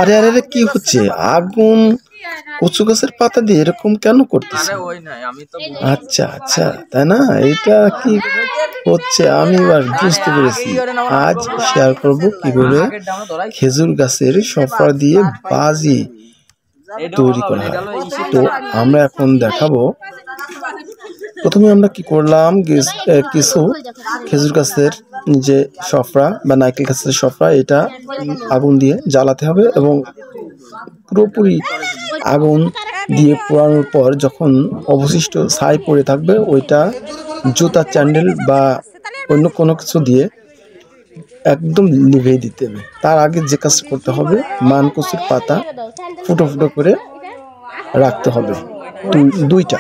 আরে আরে আরে, কি হচ্ছে? আগুন কচু গাছের পাতা দিয়ে এরকম কেন করতেছে? আচ্ছা আচ্ছা, তাই না? এটা কি হচ্ছে আমি এবার বুঝতে পেরেছি। আজ শেয়ার করব কিভাবে খেজুর গাছের সফা দিয়ে বাজি তৈরি করা হয়। তো আমরা এখন দেখাবো। প্রথমে আমরা কি করলাম, কিছু খেজুর গাছের যে সফরা বা নারকেল গাছের সফরা, এটা আগুন দিয়ে জ্বালাতে হবে এবং পুরোপুরি আগুন দিয়ে পোড়ানোর পর যখন অবশিষ্ট ছাই পড়ে থাকবে, ওইটা জুতা চ্যান্ডেল বা অন্য কোনো কিছু দিয়ে একদম নিভিয়ে দিতে হবে। তার আগে যে কাজটা করতে হবে, মানকচুর পাতা ফুটো ফুটো করে রাখতে হবে দুইটা।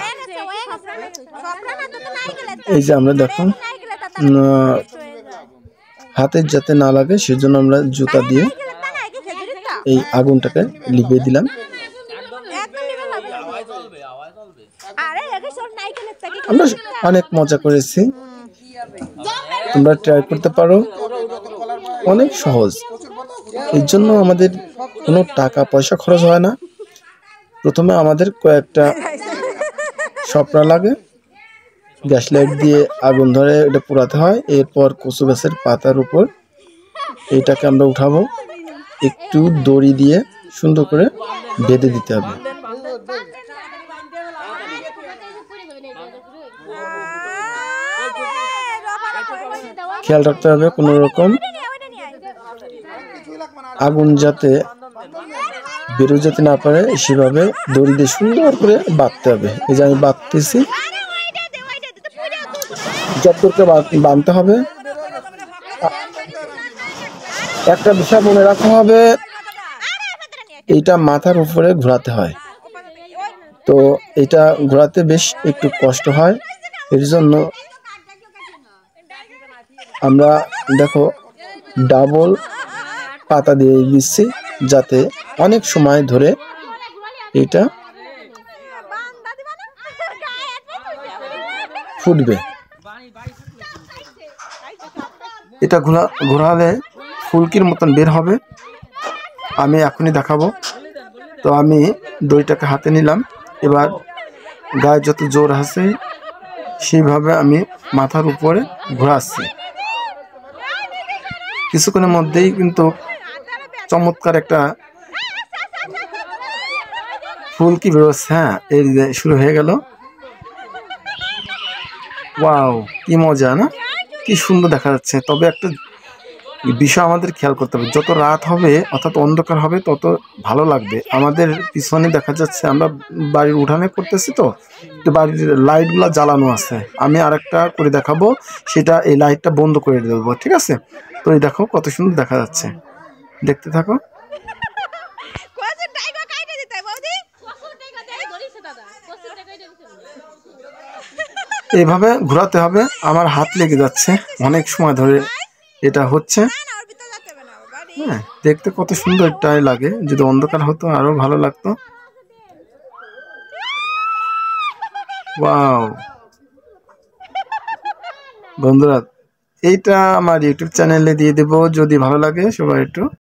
এই যে আমরা দেখুন হাতের যাতে না লাগে সেজন্য আমরা জুতা দিয়ে এই আগুনটাকে লিভিয়ে দিলাম। আমরা অনেক মজা করেছি, তোমরা ট্রাই করতে পারো, অনেক সহজ। এর জন্য আমাদের কোনো টাকা পয়সা খরচ হয় না। প্রথমে আমাদের কয়েকটা সপরা লাগে, গ্যাস লাইট দিয়ে আগুন ধরে এটা পোড়াতে হয়। এরপর কচু গাছের পাতার উপর এইটাকে আমরা উঠাবো, একটু দড়ি দিয়ে সুন্দর করে বেঁধে দিতে হবে। খেয়াল রাখতে হবে কোনো রকম আগুন যাতে বেরো যেতে না পারে, সেভাবে দড়ি দিয়ে সুন্দর করে বাঁধতে হবে। এই যে আমি বাঁধতেছি, যতটুকু বাঁধতে হবে। একটা বিষয় মনে রাখতে হবে, এইটা মাথার উপরে ঘোরাতে হয়, তো এটা ঘোরাতে বেশ একটু কষ্ট হয়। এর জন্য আমরা দেখো ডাবল পাতা দিয়ে দিচ্ছি, যাতে অনেক সময় ধরে এটা ফুটবে। এটা ঘোরালে ফুলকির মতন বের হবে। আমি এখনই দেখাবো। তো আমি দড়িটাকে হাতে নিলাম, এবার গায়ে যত জোর আছে সেইভাবে আমি মাথার উপরে ঘোরাচ্ছি। কিছুক্ষণের মধ্যেই কিন্তু চমৎকার একটা ফুলকি বেরোচ্ছে। হ্যাঁ, এই শুরু হয়ে গেল। ওয়াও, কি মজা না, কি সুন্দর দেখা যাচ্ছে। তবে একটা বিষয় আমাদের খেয়াল করতে হবে, যত রাত হবে অর্থাৎ অন্ধকার হবে তত ভালো লাগবে। আমাদের পিছনে দেখা যাচ্ছে আমরা বাড়ির উঠানে করতেছি, তো বাড়ির লাইটগুলো জ্বালানো আছে। আমি আরেকটা করে দেখাবো, সেটা এই লাইটটা বন্ধ করে দেবো, ঠিক আছে? তো এই দেখো কত সুন্দর দেখা যাচ্ছে, দেখতে থাকো। এইভাবে ঘোরাতে হবে। আমার হাত লেগে যাচ্ছে, অনেক সময় ধরে এটা হচ্ছে। হ্যাঁ, দেখতে কত সুন্দর এটাই লাগে। যদি অন্ধকার হতো আরো ভালো লাগতো। ওয়াও বন্ধুরা, এইটা আমার ইউটিউব চ্যানেলে দিয়ে দেবো, যদি ভালো লাগে সবাই একটু